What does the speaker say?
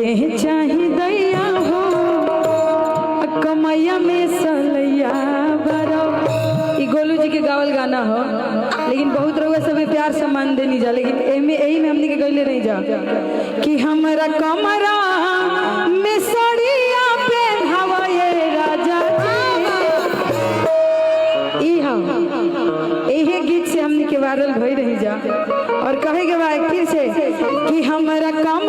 में चाही दैया हो कमैया में सलैया बरो। ई गोलू जी के गावल गाना हो, लेकिन बहुत रउआ सब प्यार सम्मान देनी जा, लेकिन एमे यही में हमनी के गइले नहीं जा कि हमरा कमरा में सड़िया पहनावा ये राजा जी। ई हम यही गीत से हमनी के वायरल भई रही जा और कहे के बाद फिर से कि हमरा कम